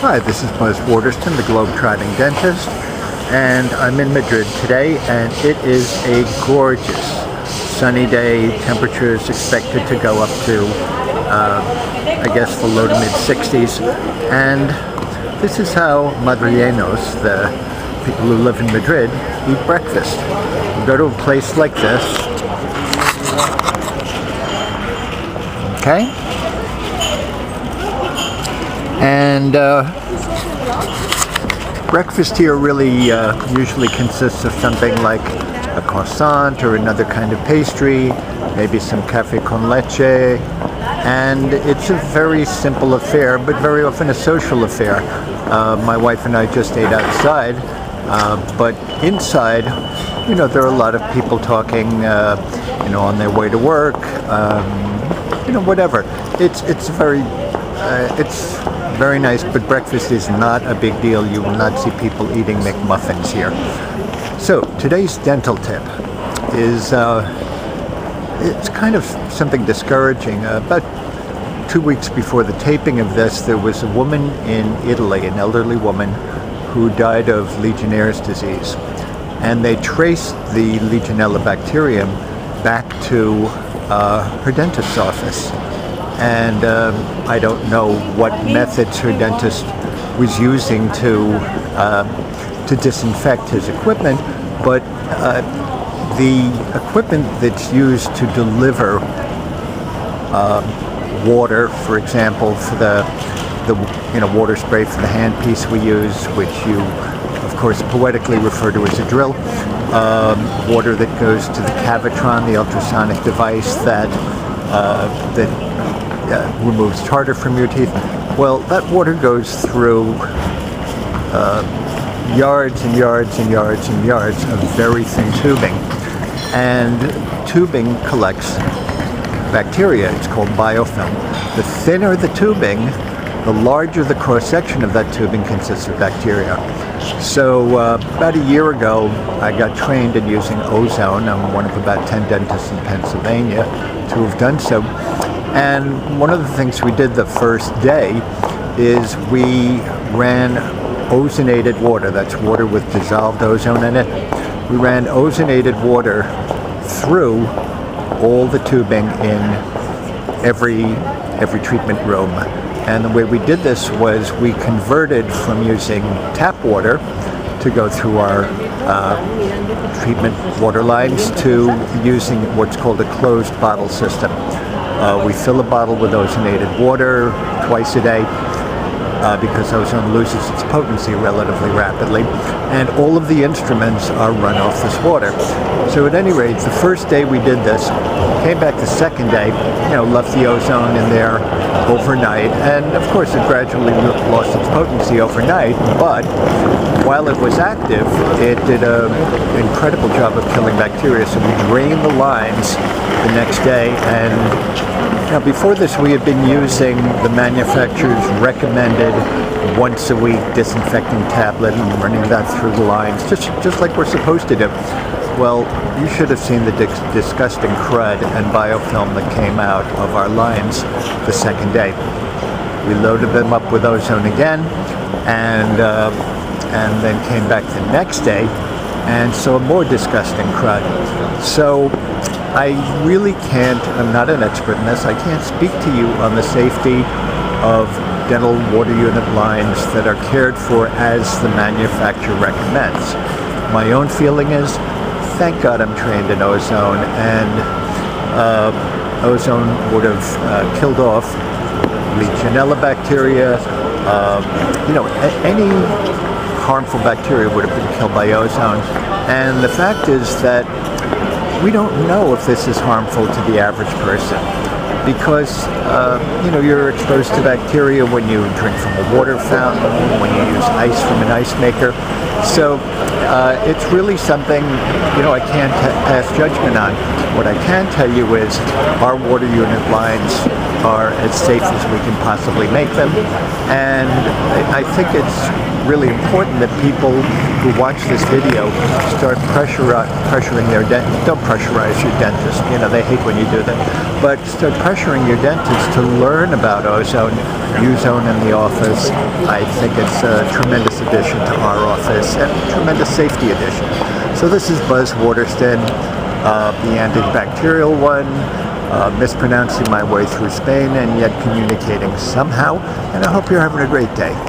Hi, this is Buzz Waterston, the globe-trotting dentist, and I'm in Madrid today, and it is a gorgeous sunny day. Temperature is expected to go up to, I guess, the low to mid-60s, and this is how Madrileños, the people who live in Madrid, eat breakfast. You go to a place like this, okay? And breakfast here really usually consists of something like a croissant or another kind of pastry, maybe some café con leche, and it's a very simple affair, but very often a social affair. My wife and I just ate outside, but inside, you know, there are a lot of people talking, you know, on their way to work, you know, whatever. It's very nice, but breakfast is not a big deal. You will not see people eating McMuffins here. So today's dental tip is, it's kind of something discouraging. About 2 weeks before the taping of this, there was a woman in Italy, an elderly woman, who died of Legionnaire's disease. And they traced the Legionella bacterium back to her dentist's office. And I don't know what methods her dentist was using to disinfect his equipment, but the equipment that's used to deliver water, for example, for the water spray for the handpiece we use, which you, of course, poetically refer to as a drill, water that goes to the Cavitron, the ultrasonic device that removes tartar from your teeth. Well, that water goes through yards and yards and yards and yards of very thin tubing. And tubing collects bacteria. It's called biofilm. The thinner the tubing, the larger the cross-section of that tubing consists of bacteria. So about a year ago, I got trained in using ozone. I'm one of about 10 dentists in Pennsylvania to have done so. And one of the things we did the first day is we ran ozonated water. That's water with dissolved ozone in it. We ran ozonated water through all the tubing in every treatment room. And the way we did this was we converted from using tap water to go through our treatment water lines to using what's called a closed bottle system. We fill a bottle with ozonated water twice a day because ozone loses its potency relatively rapidly, and all of the instruments are run off this water. So at any rate, the first day we did this, came back the second day, you know, left the ozone in there overnight, and of course it gradually lost its potency overnight, but while it was active, it did an incredible job of killing bacteria. So we drained the lines the next day, and now before this we had been using the manufacturer's recommended once a week disinfecting tablet and running that through the lines, just like we're supposed to do. Well, you should have seen the disgusting crud and biofilm that came out of our lines the second day. We loaded them up with ozone again, and then came back the next day and saw more disgusting crud. So I really can't, I'm not an expert in this, I can't speak to you on the safety of dental water unit lines that are cared for as the manufacturer recommends. My own feeling is, thank God I'm trained in ozone, and ozone would have killed off Legionella bacteria, you know, any harmful bacteria would have been killed by ozone. And the fact is that we don't know if this is harmful to the average person because, you know, you're exposed to bacteria when you drink from a water fountain, when you use ice from an ice maker. So it's really something, you know, I can't pass judgment on. What I can tell you is our water unit lines are as safe as we can possibly make them. And I think it's really important that people who watch this video start pressuring their dentist. Don't pressurize your dentist. You know, they hate when you do that. But start pressuring your dentist to learn about ozone, use ozone in the office. I think it's a tremendous addition to our office and a tremendous safety addition. So this is Buzz Waterston, the antibacterial one, mispronouncing my way through Spain and yet communicating somehow. And I hope you're having a great day.